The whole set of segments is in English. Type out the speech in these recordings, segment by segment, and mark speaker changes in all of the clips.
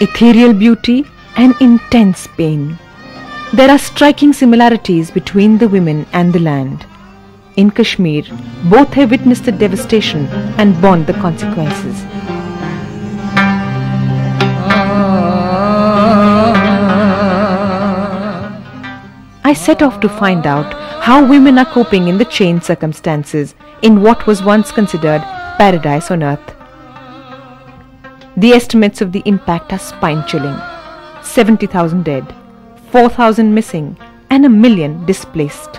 Speaker 1: Ethereal beauty and intense pain. There are striking similarities between the women and the land. In Kashmir, both have witnessed the devastation and borne the consequences. I set off to find out how women are coping in the changed circumstances in what was once considered paradise on earth. The estimates of the impact are spine-chilling. 70,000 dead, 4,000 missing, and 1 million displaced.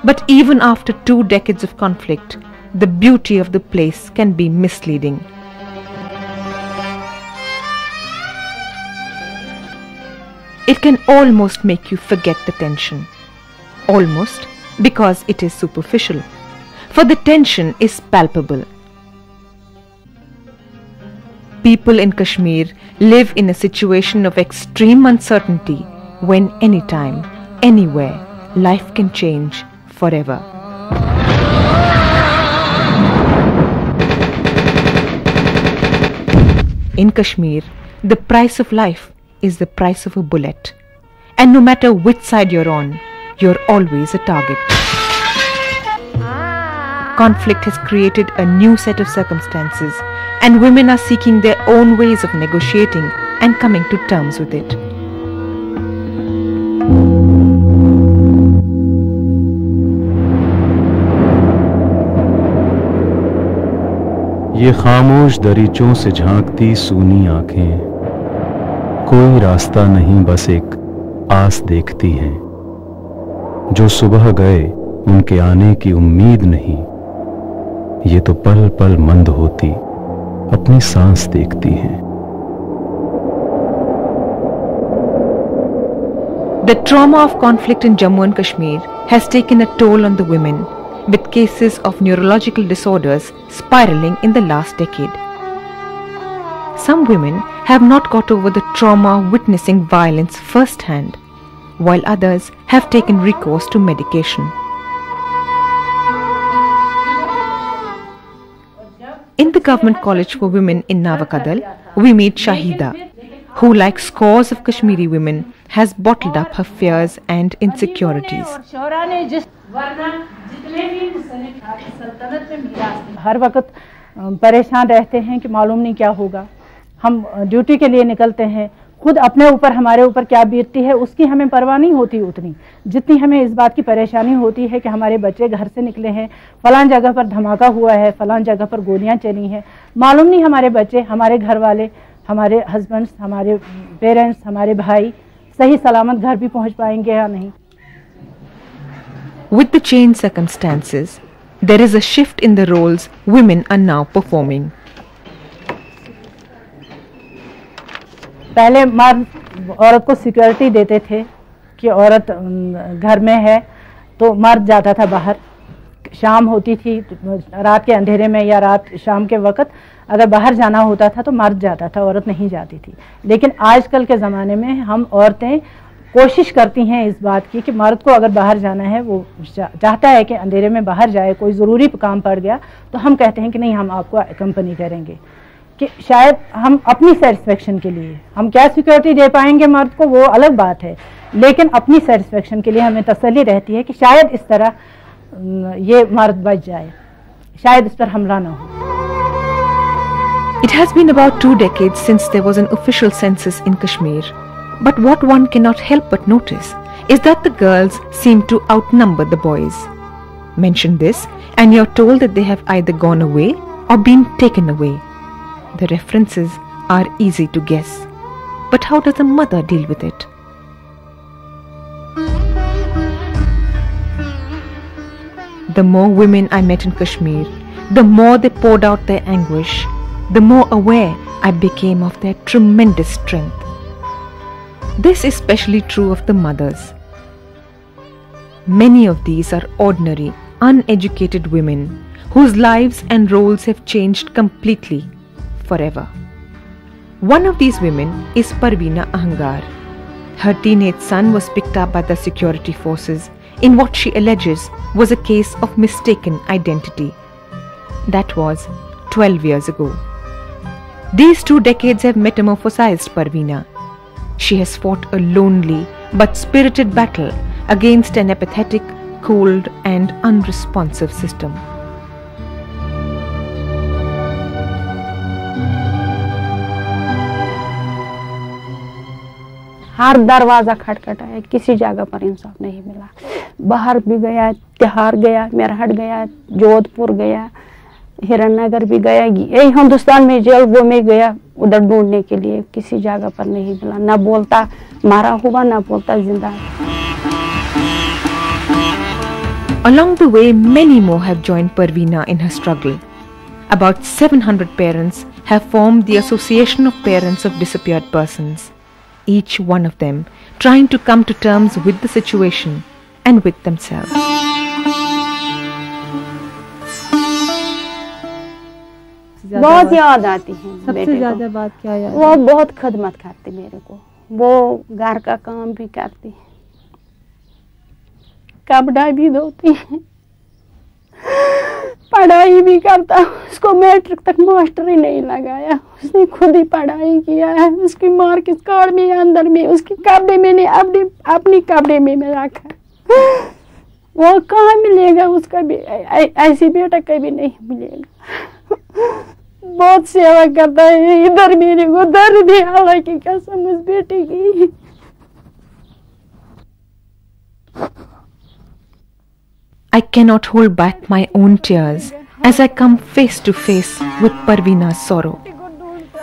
Speaker 1: But even after 2 decades of conflict, the beauty of the place can be misleading. It can almost make you forget the tension. Almost, because it is superficial. For the tension is palpable. People in Kashmir live in a situation of extreme uncertainty when anytime, anywhere, life can change forever. In Kashmir, the price of life is the price of a bullet. And no matter which side you're on, you're always a target. Conflict has created a new set of circumstances, and women are seeking their own ways of negotiating and coming to terms with it.
Speaker 2: ये खामोश दरीचों से झांकती सूनी आंखें, कोई रास्ता नहीं बस एक आस देखती हैं। जो सुबह गए उनके आने की उम्मीद नहीं, ये तो पल पल मंद होती अपनी सांस देखती हैं।
Speaker 1: The trauma of conflict in Jammu and Kashmir has taken a toll on the women, with cases of neurological disorders spiraling in the last decade. Some women have not got over the trauma of witnessing violence firsthand, while others have taken recourse to medication. In the Government College for Women in Navakadal, we meet Shahida, who, like scores of Kashmiri women, has bottled up her fears and insecurities.
Speaker 3: हर वक्त परेशान रहते हैं कि मालूम नहीं क्या होगा। हम ड्यूटी के लिए निकलते हैं, खुद अपने ऊपर हमारे ऊपर क्या बीतती है उसकी हमें परवाह नहीं होती उतनी जितनी हमें इस बात की परेशानी होती है कि हमारे बच्चे घर से निकले हैं, फलां जगह पर धमाका हुआ है, फलां जगह पर गोलियां चली हैं। मालूम नहीं हमारे बच्चे, हमारे घर वाले, हमारे हस्बैंड्स, हमारे पेरेंट्स, हमारे भाई सही सलामत घर भी पहुंच पाएंगे या नहीं।
Speaker 1: With the changed circumstances, there is a shift in the roles women are now performing.
Speaker 3: पहले मर्द औरत को सिक्योरिटी देते थे कि औरत घर में है तो मर्द जाता था बाहर, शाम होती थी रात के अंधेरे में या रात शाम के वक्त अगर बाहर जाना होता था तो मर्द जाता था, औरत नहीं जाती थी। लेकिन आजकल के ज़माने में हम औरतें कोशिश करती हैं इस बात की कि मर्द को अगर बाहर जाना है, वो चाहता है कि अंधेरे में बाहर जाए, कोई ज़रूरी काम पड़ गया तो हम कहते हैं कि नहीं, हम आपको कंपनी करेंगे। कि शायद हम अपनी सेटिस्फेक्शन के लिए, हम क्या सिक्योरिटी दे पाएंगे मर्द को वो अलग बात है, लेकिन अपनी सेटिस्फेक्शन के लिए हमें तसल्ली रहती है कि शायद इस तरह ये मर्द बच जाए, शायद इस पर हमला ना हो।
Speaker 1: It has been about 2 decades since there was an official census in Kashmir, but what one cannot help but notice is that the girls seem to outnumber the boys. Mention this and you're told that they have either gone away or been taken away. The references are easy to guess, but how does a mother deal with it? The more women I met in Kashmir, the more they poured out their anguish, the more aware I became of their tremendous strength. This is especially true of the mothers. Many of these are ordinary, uneducated women whose lives and roles have changed completely, forever. One of these women is Parveena Ahangar. Her teenage son was picked up by the security forces in what she alleges was a case of mistaken identity. That was 12 years ago. These 2 decades have metamorphosized Parveena. She has fought a lonely but spirited battle against an apathetic, cold and unresponsive system.
Speaker 4: हर दरवाज़ा खटखटाया, किसी जगह पर इंसाफ नहीं मिला। बाहर भी गया, तिहाड़ गया, मेरठ गया, जोधपुर गया, हिरननगर भी गया, यही हिंदुस्तान में जेल वो में गया उधर ढूंढने के लिए, किसी जगह पर नहीं मिला। ना बोलता मारा हुआ, ना बोलता जिंदा।
Speaker 1: Along the way, many more have joined Parveena in her struggle. About 700 parents have formed the Association of Parents of Disappeared Persons, each one of them trying to come to terms with the situation and with themselves.
Speaker 4: बहुत याद आती है।
Speaker 3: सबसे ज्यादा बात क्या याद?
Speaker 4: वो बहुत खदमत करती मेरे को, वो घर का काम भी करती, कपड़ा भी धोती, पढ़ाई भी करता। उसको मैट्रिक तक मास्टर ही नहीं लगाया, उसने खुद ही पढ़ाई किया है। उसकी मार्क्स कार्ड में अंदर में उसकी कपड़े मैंने अपनी कपड़े में रखा। वो कहाँ मिलेगा उसका भी, ऐसी बेटा कभी नहीं मिलेगा। बहुत सेवा करता है, इधर मेरे को दर्द है हालांकि कसम उस बेटे की।
Speaker 1: I cannot hold back my own tears as I come face to face with Parveena's sorrow.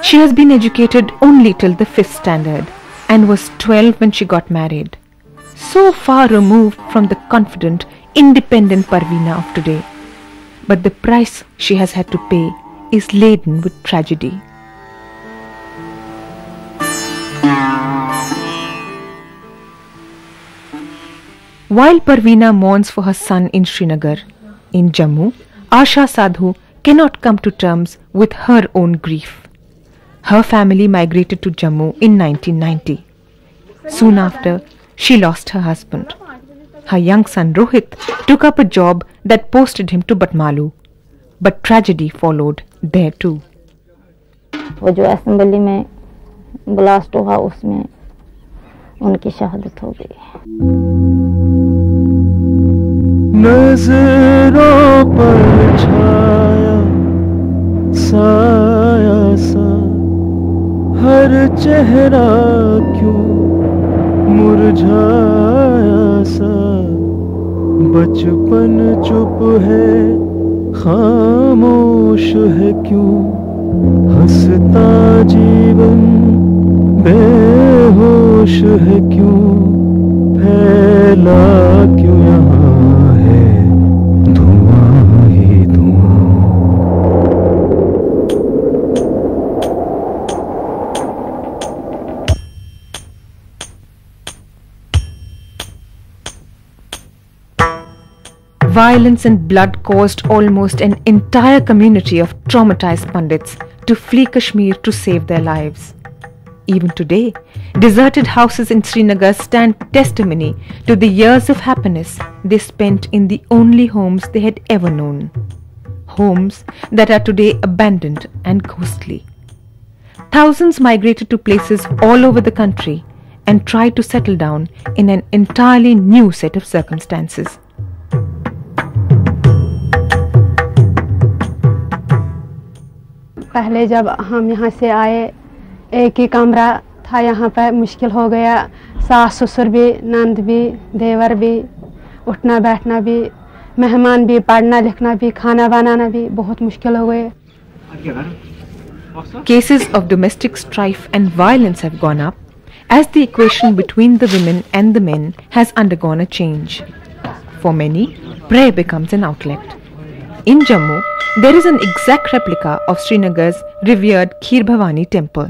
Speaker 1: She has been educated only till the 5th standard and was 12 when she got married. So far removed from the confident, independent Parveena of today. But the price she has had to pay is laden with tragedy. While Parveena mourns for her son in Srinagar, in Jammu, Asha Sadhu cannot come to terms with her own grief. Her family migrated to Jammu in 1990. Soon after, she lost her husband. Her young son Rohit took up a job that posted him to Batmalu. But tragedy followed there too.
Speaker 5: वो जो assembly में blast हुआ उसमें उनकी शहादत हो गई।
Speaker 2: नजरों पर छाया साया सा, हर चेहरा क्यों मुरझाया सा, बचपन चुप है खामोश है क्यों, हंसता जीवन बेहोश है क्यों, फैला क्यों यहाँ है धुआं ही धुआं।
Speaker 1: Violence and blood caused almost an entire community of traumatized Pandits to flee Kashmir to save their lives. Even today, deserted houses in Srinagar stand testimony to the years of happiness they spent in the only homes they had ever known. Homes that are today abandoned and ghostly. Thousands migrated to places all over the country and tried to settle down in an entirely new set of circumstances.
Speaker 4: पहले जब हम यहाँ से आए एक ही कमरा था, यहाँ पर मुश्किल हो गया। सास ससुर भी, नंद भी, देवर भी, उठना बैठना भी, मेहमान भी, पढ़ना लिखना भी, खाना बनाना भी बहुत मुश्किल हो गए।
Speaker 1: Cases of domestic strife and violence have gone up as the equation between the women and the men has undergone a change. For many, prayer becomes an outlet. In Jammu, there is an exact replica of Srinagar's revered Kheer Bhavani temple.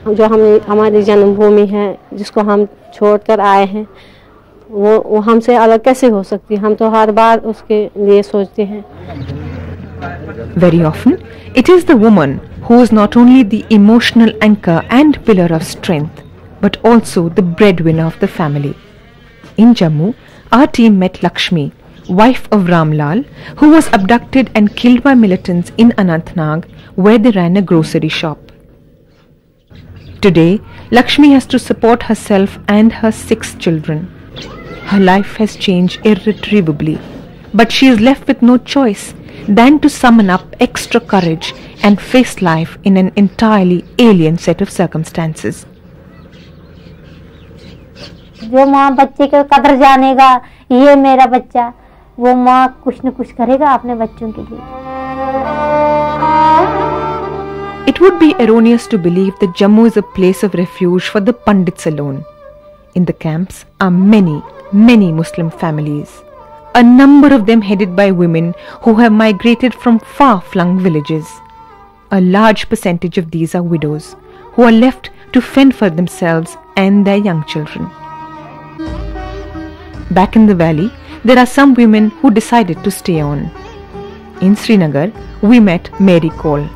Speaker 6: जो हमारी जन्मभूमि है, जिसको हम छोड़कर आए हैं, वो हमसे अलग कैसे हो सकती है? हम तो हर बार उसके लिए सोचते हैं।
Speaker 1: Very often, it is the woman who is not only the emotional anchor and pillar of strength, but also the breadwinner of the family. In Jammu, our team met Lakshmi, wife of Ramlal, who was abducted and killed by militants in Anantnag, where they ran a grocery shop. Today, Lakshmi has to support herself and her 6 children. Her life has changed irretrievably, but she is left with no choice than to summon up extra courage and face life in an entirely alien set of circumstances.
Speaker 5: जो माँ बच्चे का कदर जानेगा, ये मेरा बच्चा, वो माँ कुछ न कुछ करेगा अपने बच्चों के लिए।
Speaker 1: It would be erroneous to believe that Jammu is a place of refuge for the Pandits alone. In the camps are many Muslim families, a number of them headed by women who have migrated from far-flung villages. A large percentage of these are widows who are left to fend for themselves and their young children. Back in the valley, there are some women who decided to stay on. In Srinagar, we met Mary Kaul.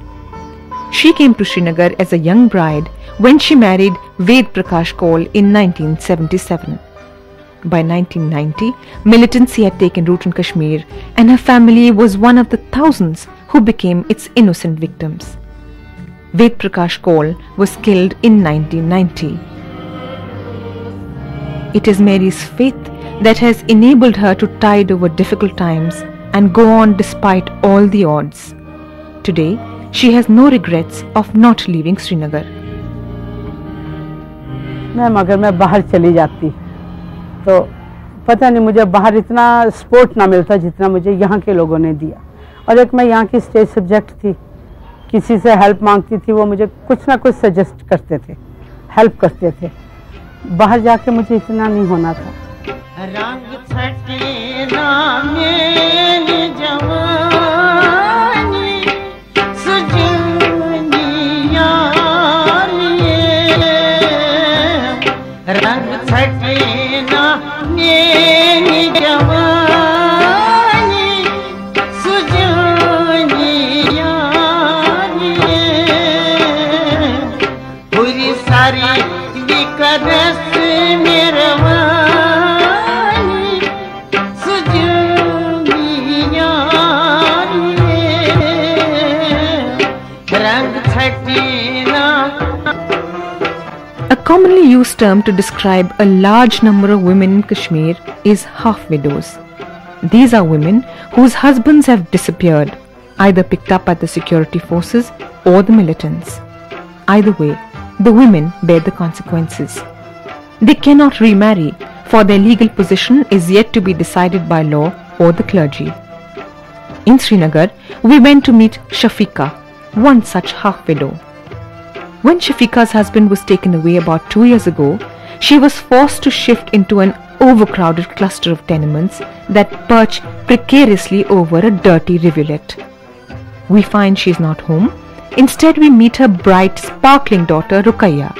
Speaker 1: She came to Srinagar as a young bride when she married Ved Prakash Kaul in 1977. By 1990, militancy had taken root in Kashmir and her family was one of the thousands who became its innocent victims. Ved Prakash Kaul was killed in 1990. It is Mary's faith that has enabled her to tide over difficult times and go on despite all the odds. Today, she has no regrets of not leaving Srinagar.
Speaker 3: अगर मैं बाहर चली जाती तो पता नहीं मुझे बाहर इतना सपोर्ट ना मिलता जितना मुझे यहाँ के लोगों ने दिया। और एक मैं यहाँ की स्टेज सब्जेक्ट थी, किसी से हेल्प मांगती थी, वो मुझे कुछ ना कुछ सजेस्ट करते थे, हेल्प करते थे। बाहर जाके मुझे इतना नहीं होना था। रंग छटे ना मेरी जवानी सुजनिया रंग छटे ना मेरी जवानी सुजनिया पूरी सारी बिकरस मेरे
Speaker 1: A commonly used term to describe a large number of women in Kashmir is half-widows. These are women whose husbands have disappeared, either picked up by the security forces or the militants. Either way, the women bear the consequences. They cannot remarry, for their legal position is yet to be decided by law or the clergy. In Srinagar, we went to meet Shafiqa, one such half-widow. When Shafiqa's husband was taken away about 2 years ago, she was forced to shift into an overcrowded cluster of tenements that perch precariously over a dirty rivulet. We find she is not home. Instead, we meet her bright, sparkling daughter, Ruqayya.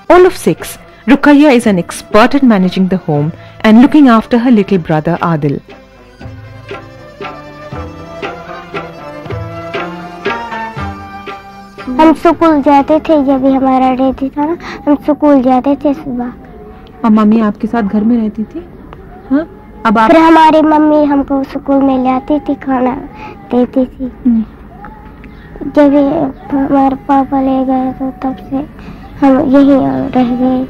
Speaker 1: All of 6, Ruqayya is an expert at managing the home and looking after her little brother, Adil.
Speaker 7: हम school जाते थे, जब भी हमारा रहती था ना, हम स्कूल जाते थे सुबह।
Speaker 1: और मम्मी आपके साथ घर में रहती थी? हाँ? अब आप...
Speaker 7: फिर हमारी मम्मी हमको स्कूल में ले आती थी, खाना देती थी। जब हमारे पापा ले गए तो तब से हम यहीं रह गए।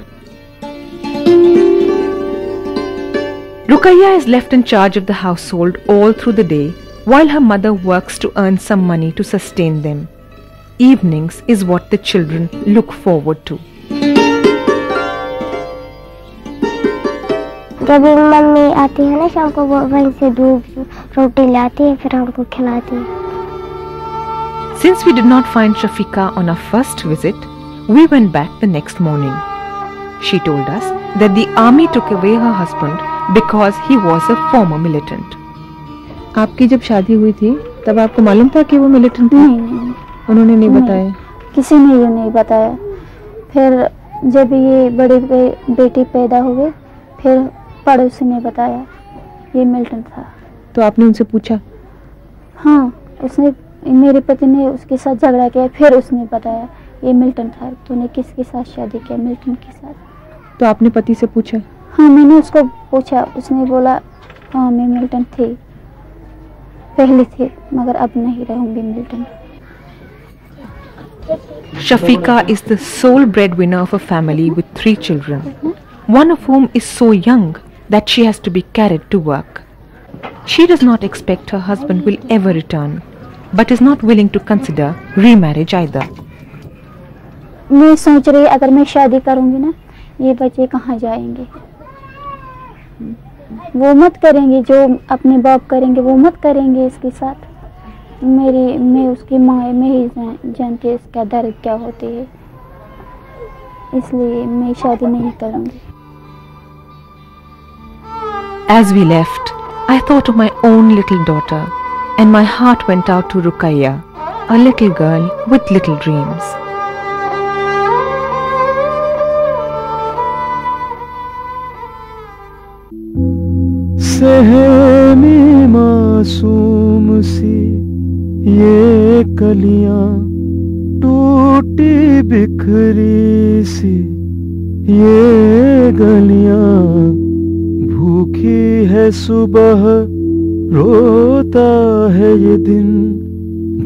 Speaker 1: Ruqayya is left in charge of the household all through the day while her mother works to earn some money to sustain them. Evenings is what the children look forward to.
Speaker 7: जब mummy आती है ना शाम को, वो वहीं से दूध रोटी लाती है, फिर हमको खिलाती है.
Speaker 1: Since we did not find Shafiqa on our first visit, we went back the next morning. She told us that the army took away her husband because he was a former militant.
Speaker 8: आपकी जब शादी हुई थी तब आपको मालूम था कि वो मिलिटेंट थे?
Speaker 4: नहीं,
Speaker 8: उन्होंने नहीं बताया?
Speaker 4: किसी ने ये नहीं बताया. फिर जब ये बड़ी बेटी पैदा हुई, फिर पड़ोसी ने बताया ये मिलिटेंट था.
Speaker 8: तो आपने उनसे पूछा?
Speaker 4: हाँ, उसने, मेरे पति ने उसके साथ झगड़ा किया, फिर उसने बताया ये मिलिटेंट था. तूने किसके साथ शादी किया? मिलिटेंट के साथ.
Speaker 8: तो आपने पति से पूछा?
Speaker 4: हाँ, मैंने उसको पूछा. उसने बोला हाँ मैं मिलिटेंट थी, पहले थी, मगर अब नहीं रहूंगी militant.
Speaker 1: Shafiqa is the sole breadwinner of a family with 3 children, one of whom is so young that she has to be carried to work. She does not expect her husband will ever return, but is not willing to consider remarriage either.
Speaker 4: मैं सोच रही अगर मैं शादी करूंगी ना, ये बच्चे कहाँ जाएंगे? वो मत करेंगे जो अपने बाप करेंगे, वो मत करेंगे इसके साथ. मैं उसकी माँ, मैं ही जानती इसका दर्द क्या होती है, इसलिए मैं शादी नहीं करूंगी.
Speaker 1: As we left, I thought of my own little daughter, and my heart went out to Ruqayya, a little girl with little dreams.
Speaker 2: सहमी मासूम सी ये कलियां, टूटी बिखरी सी ये गलियां, भूखी है सुबह रोता है ये दिन,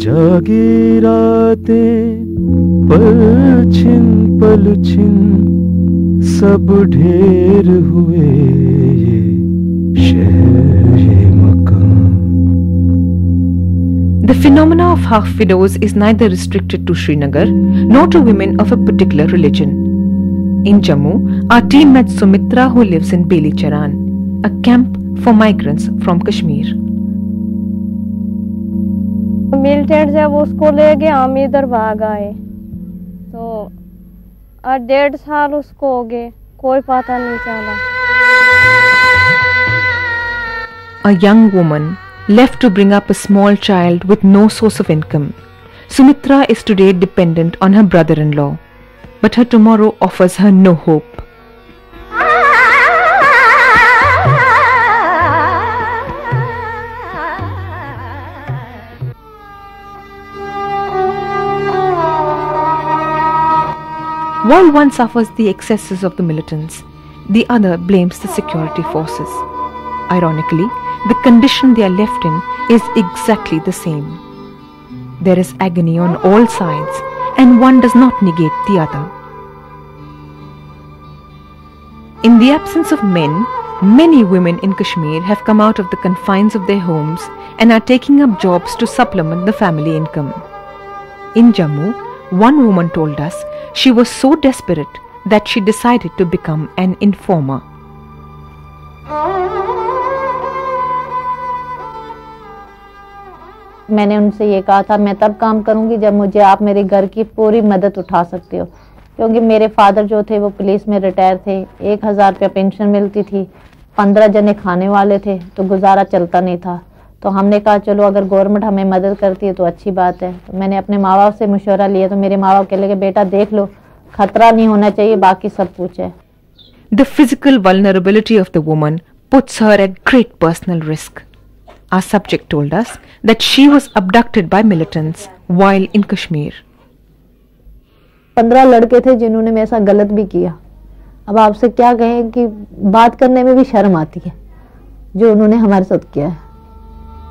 Speaker 2: जागी रातें पल छिन सब ढेर हुए ये शहर ये मकान.
Speaker 1: The phenomena of half widows is neither restricted to Srinagar nor to women of a particular religion. In Jammu, our team met Sumitra, who lives in Beli Charan, a camp for migrants from Kashmir.
Speaker 9: Militant जब उसको ले गए, हम इधर भाग आए, तो 1.5 साल उसको हो गए, कोई पता नहीं चला.
Speaker 1: A young woman left to bring up a small child with no source of income. Sumitra is today dependent on her brother-in-law, but her tomorrow offers her no hope. While one suffers the excesses of the militants, the other blames the security forces. Ironically, the condition they are left in is exactly the same. There is agony on all sides, and one does not negate the other. In the absence of men, many women in Kashmir have come out of the confines of their homes and are taking up jobs to supplement the family income. In Jammu, one woman told us she was so desperate that she decided to become an informer.
Speaker 10: मैंने उनसे ये कहा था मैं तब काम करूंगी जब मुझे आप मेरे घर की पूरी मदद उठा सकते हो, क्योंकि मेरे फादर जो थे वो पुलिस में रिटायर थे, 1000 रुपया पेंशन मिलती थी, 15 जने खाने वाले थे, तो गुजारा चलता नहीं था. तो हमने कहा चलो अगर गवर्नमेंट हमें मदद करती है तो अच्छी बात है. तो मैंने अपने माँ बाप से मशवरा लिया, तो मेरे माँ बाप कहने लगे बेटा देख लो, खतरा नहीं होना चाहिए, बाकी सब कुछ है.
Speaker 1: The physical vulnerability of the woman puts her at great personal risk. Our subject told us that she was abducted by militants while in Kashmir.
Speaker 10: 15 लड़के थे जिन्होंने मेरे साथ गलत भी किया. अब आपसे क्या कहें कि बात करने में भी शर्म आती है जो उन्होंने हमारे साथ किया है,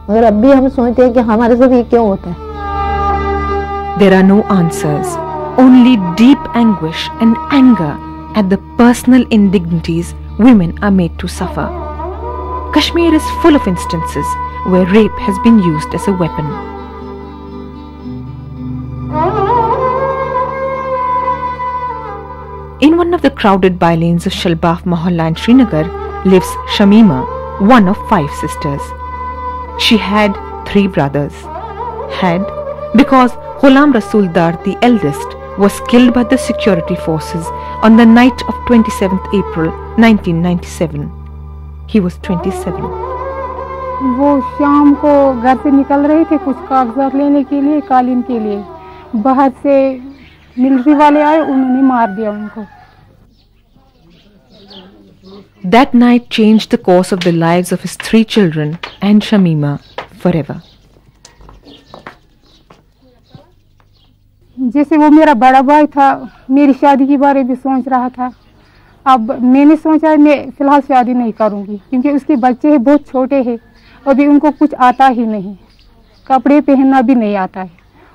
Speaker 10: मगर अब भी हम सोचते हैं कि हमारे साथ ये क्यों होता है.
Speaker 1: There are no answers, only deep anguish and anger at the personal indignities women are made to suffer. Kashmir is full of instances where rape has been used as a weapon. In one of the crowded bylanes of Shalbaf Mohalla in Srinagar lives Shamima, one of 5 sisters. She had 3 brothers. Had because Ghulam Rasool Dar, the eldest, was killed by the security forces on the night of 27th April 1997. He was 27.
Speaker 11: वो शाम को घर से निकल रहे थे कुछ कागजात लेने के लिए, कालीन के लिए। बाहर से मिलिट्री वाले आए, उन्होंने मार दिया उनको।
Speaker 1: That night changed the course of the lives of his 3 children and Shamima forever.
Speaker 11: जैसे वो मेरा बड़ा भाई था, मेरी शादी के बारे में सोच रहा था। अब मैंने सोचा मैं फिलहाल शादी नहीं करूंगी क्योंकि उसके बच्चे हैं बहुत छोटे हैं, अभी उनको कुछ आता ही नहीं, कपड़े पहनना भी नहीं आता है,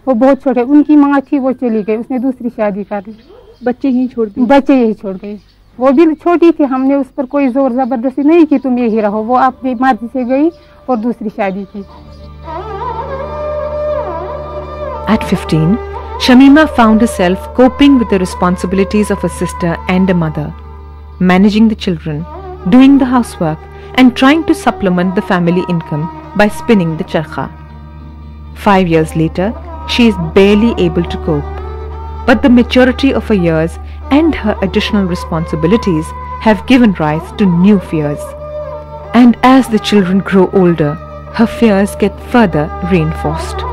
Speaker 11: वो बहुत छोटे। उनकी माँ थी वो चली गई, उसने दूसरी शादी कर ली, बच्चे यही छोड़ गए। वो भी छोटी थी, हमने उस पर कोई जोर जबरदस्ती नहीं की तुम यही रहो, वो अपनी मर्जी से गई और दूसरी शादी की।
Speaker 1: At 15, Shamima found herself coping with the responsibilities of a sister and a mother, managing the children, doing the housework and trying to supplement the family income by spinning the charkha. 5 years later, she is barely able to cope, but the maturity of her years and her additional responsibilities have given rise to new fears. And as the children grow older, her fears get further reinforced.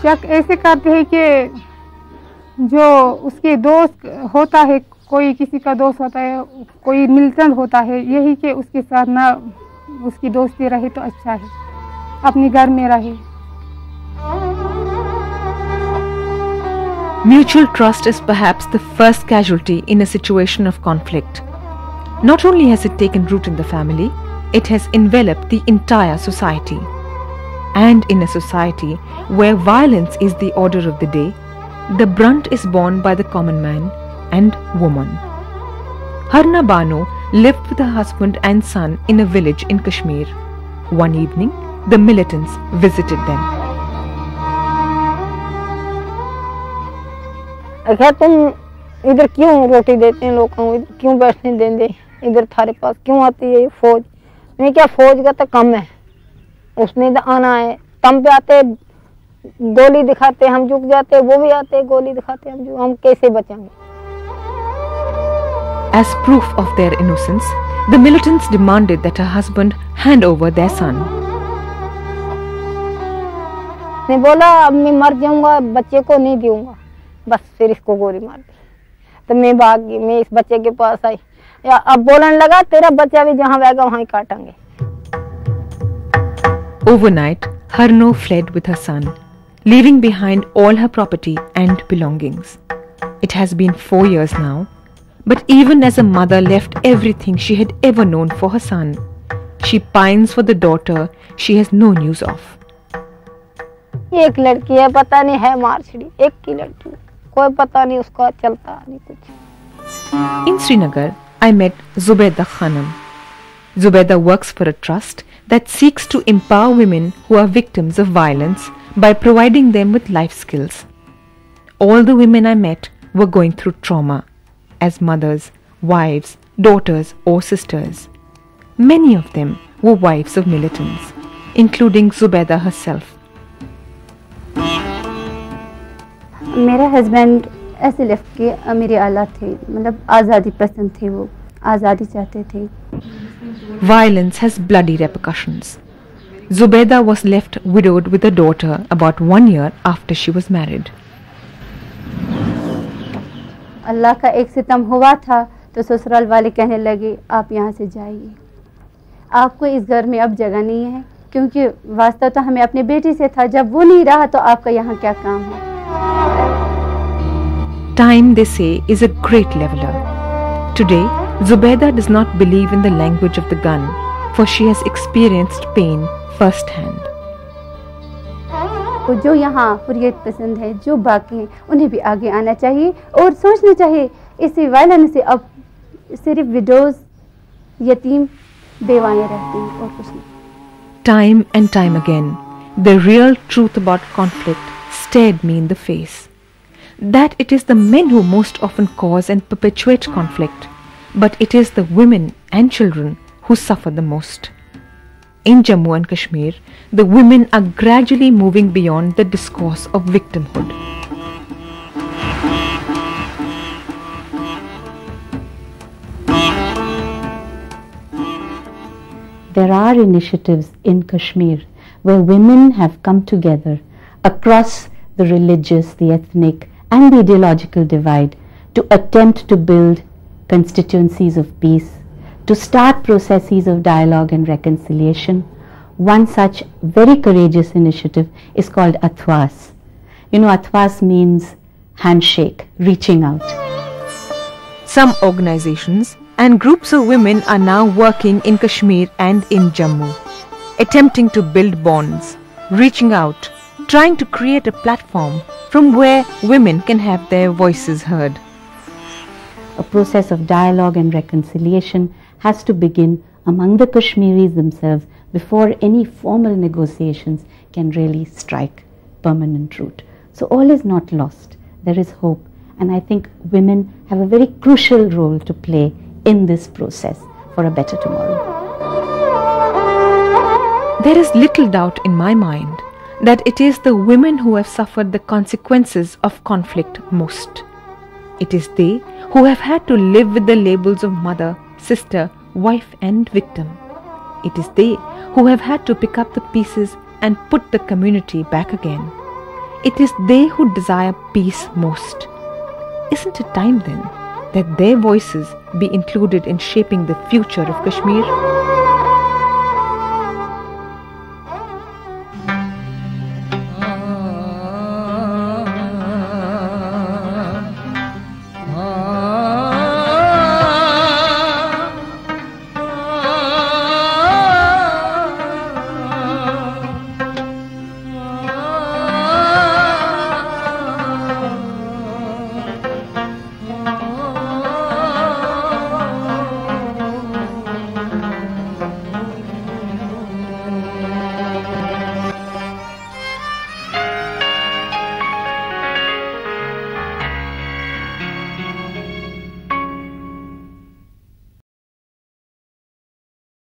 Speaker 11: शक ऐसे करते हैं कि जो उसके दोस्त होता है, कोई किसी का दोस्त होता है, कोई मिलिटेंट होता है, यही कि उसके साथ ना उसकी दोस्ती रहे तो अच्छा है, अपने घर में रहे।
Speaker 1: Mutual trust is perhaps the first casualty in a situation of conflict. Not only has it taken root in the family, it has enveloped the entire society. And in a society where violence is the order of the day, the brunt is borne by the common man and woman. Harna Bano lived with her husband and son in a village in Kashmir. One evening, the militants visited them.
Speaker 12: अगर तुम इधर क्यों रोटी देते हैं लोगों को, क्यों बैठने देंगे इधर, थारे पास क्यों आती है ये फौज? नहीं, क्या फौज का तो कम है, उसने तो आना है। तम पे आते गोली दिखाते, हम झुक जाते, वो भी आते गोली दिखाते, हम कैसे बचेंगे?
Speaker 1: As proof of their innocence, the militants demanded that her husband hand over their son.
Speaker 12: ने बोला अब मैं मर जाऊंगा, बच्चे को नहीं दूंगा, बस फिर इसको गोली मार दी। तो मैं भाग गई, मैं इस बच्चे के पास आई, या अब बोलने लगा तेरा बच्चा भी जहाँ रहेगा वहीं काटेंगे।
Speaker 1: Overnight, Harno fled with her son, leaving behind all her property and belongings. It has been 4 years now, but even as a mother left everything she had ever known for her son, she pines for the daughter she has no news of.
Speaker 12: एक लड़की है, पता नहीं है मारछड़ी, एक की लड़की, कोई पता नहीं उसका चलता नहीं कुछ।
Speaker 1: In Srinagar, I met Zubeda Khanam. Zubeda works for a trust that seeks to empower women who are victims of violence by providing them with life skills. All the women I met were going through trauma as mothers, wives, daughters or sisters. Many of them were wives of militants, including Zubeda herself.
Speaker 13: मेरा husband ऐसे left के मेरे आला थे, मतलब आज़ादी पसंद थे, वो आज़ादी चाहते थे।
Speaker 1: Violence has bloody repercussions. Zubeda was left widowed with a daughter about 1 year after she was married.
Speaker 13: अल्लाह का एक सितम हुआ था तो ससुराल वाले कहने लगे आप यहाँ से जाइए, आपको इस घर में अब जगह नहीं है, क्योंकि वास्ता तो हमें अपने बेटी से था, जब वो नहीं रहा तो आपका यहाँ क्या काम है।
Speaker 1: Time, they say, is a great leveler. Today, Zubeda does not believe in the language of the gun, for she has experienced pain firsthand.
Speaker 13: तो जो यहाँ हुर्रियत पसंद है, जो बाकी हैं, उन्हें भी आगे आना चाहिए और सोचना चाहिए इसी वायलेंस से अब सिर्फ विडोज, यतीम, बेवाएं रहती हैं और कुछ नहीं।
Speaker 1: Time and time again, the real truth about conflict stared me in the face. That it is the men who most often cause and perpetuate conflict, but it is the women and children who suffer the most. In Jammu and Kashmir, the women are gradually moving beyond the discourse of victimhood.
Speaker 14: There are initiatives in Kashmir where women have come together across the religious, the ethnic and the ideological divide to attempt to build constituencies of peace, to start processes of dialogue and reconciliation. One such very courageous initiative is called Athwas. You know, Athwas means handshake, reaching out.
Speaker 1: Some organizations and groups of women are now working in Kashmir and in Jammu, attempting to build bonds, reaching out, trying to create a platform from where women can have their voices heard.
Speaker 14: A process of dialogue and reconciliation has to begin among the Kashmiris themselves before any formal negotiations can really strike permanent root. So all is not lost. There is hope, and I think women have a very crucial role to play in this process for a better tomorrow.
Speaker 1: There is little doubt in my mind that it is the women who have suffered the consequences of conflict most. It is they who have had to live with the labels of mother, sister, wife and victim. It is they who have had to pick up the pieces and put the community back again. It is they who desire peace most. Isn't it time then that their voices be included in shaping the future of Kashmir?